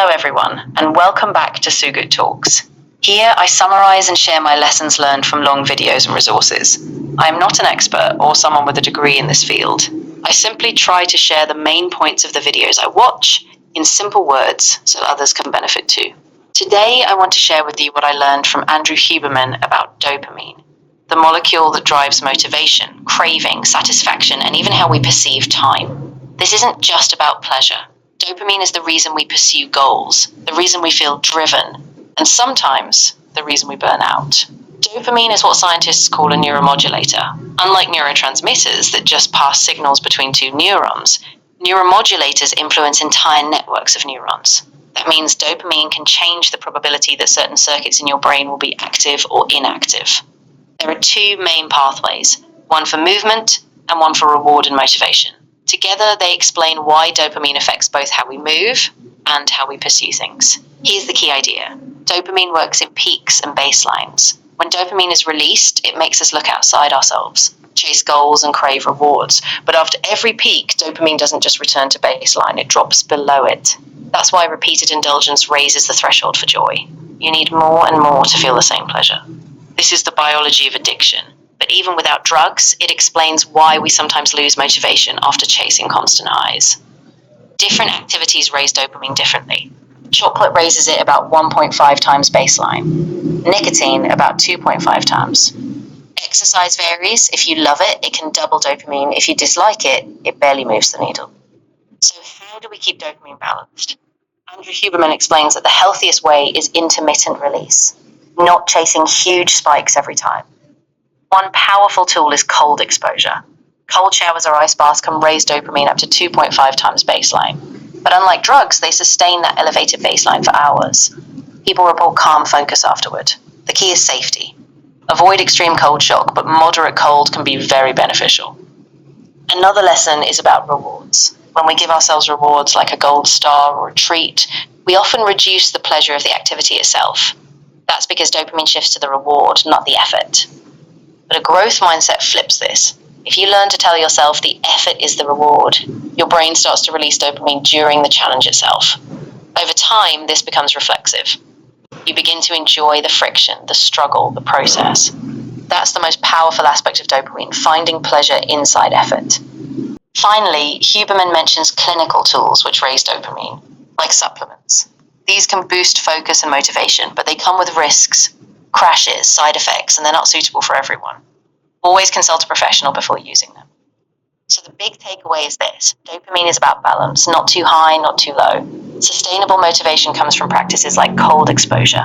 Hello everyone, and welcome back to Sugut Talks. Here I summarize and share my lessons learned from long videos and resources. I am not an expert or someone with a degree in this field. I simply try to share the main points of the videos I watch in simple words so others can benefit too. Today I want to share with you what I learned from Andrew Huberman about dopamine, the molecule that drives motivation, craving, satisfaction, and even how we perceive time. This isn't just about pleasure. Dopamine is the reason we pursue goals, the reason we feel driven, and sometimes the reason we burn out. Dopamine is what scientists call a neuromodulator. Unlike neurotransmitters that just pass signals between two neurons, neuromodulators influence entire networks of neurons. That means dopamine can change the probability that certain circuits in your brain will be active or inactive. There are two main pathways, one for movement and one for reward and motivation. Together, they explain why dopamine affects both how we move and how we pursue things. Here's the key idea. Dopamine works in peaks and baselines. When dopamine is released, it makes us look outside ourselves, chase goals and crave rewards. But after every peak, dopamine doesn't just return to baseline, it drops below it. That's why repeated indulgence raises the threshold for joy. You need more and more to feel the same pleasure. This is the biology of addiction. But even without drugs, it explains why we sometimes lose motivation after chasing constant highs. Different activities raise dopamine differently. Chocolate raises it about 1.5 times baseline. Nicotine about 2.5 times. Exercise varies. If you love it, it can double dopamine. If you dislike it, it barely moves the needle. So how do we keep dopamine balanced? Andrew Huberman explains that the healthiest way is intermittent release, not chasing huge spikes every time. One powerful tool is cold exposure. Cold showers or ice baths can raise dopamine up to 2.5 times baseline. But unlike drugs, they sustain that elevated baseline for hours. People report calm focus afterward. The key is safety. Avoid extreme cold shock, but moderate cold can be very beneficial. Another lesson is about rewards. When we give ourselves rewards like a gold star or a treat, we often reduce the pleasure of the activity itself. That's because dopamine shifts to the reward, not the effort. But a growth mindset flips this. If you learn to tell yourself the effort is the reward, your brain starts to release dopamine during the challenge itself. Over time, this becomes reflexive. You begin to enjoy the friction, the struggle, the process. That's the most powerful aspect of dopamine, finding pleasure inside effort. Finally, Huberman mentions clinical tools which raise dopamine, like supplements. These can boost focus and motivation, but they come with risks, crashes, side effects, and they're not suitable for everyone. Always consult a professional before using them. So the big takeaway is this. Dopamine is about balance, not too high, not too low. Sustainable motivation comes from practices like cold exposure,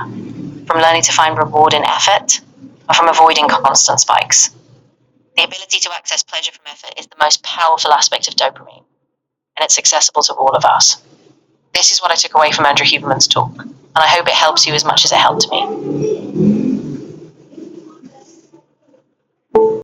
from learning to find reward in effort, or from avoiding constant spikes. The ability to access pleasure from effort is the most powerful aspect of dopamine, and it's accessible to all of us. This is what I took away from Andrew Huberman's talk, and I hope it helps you as much as it helped me.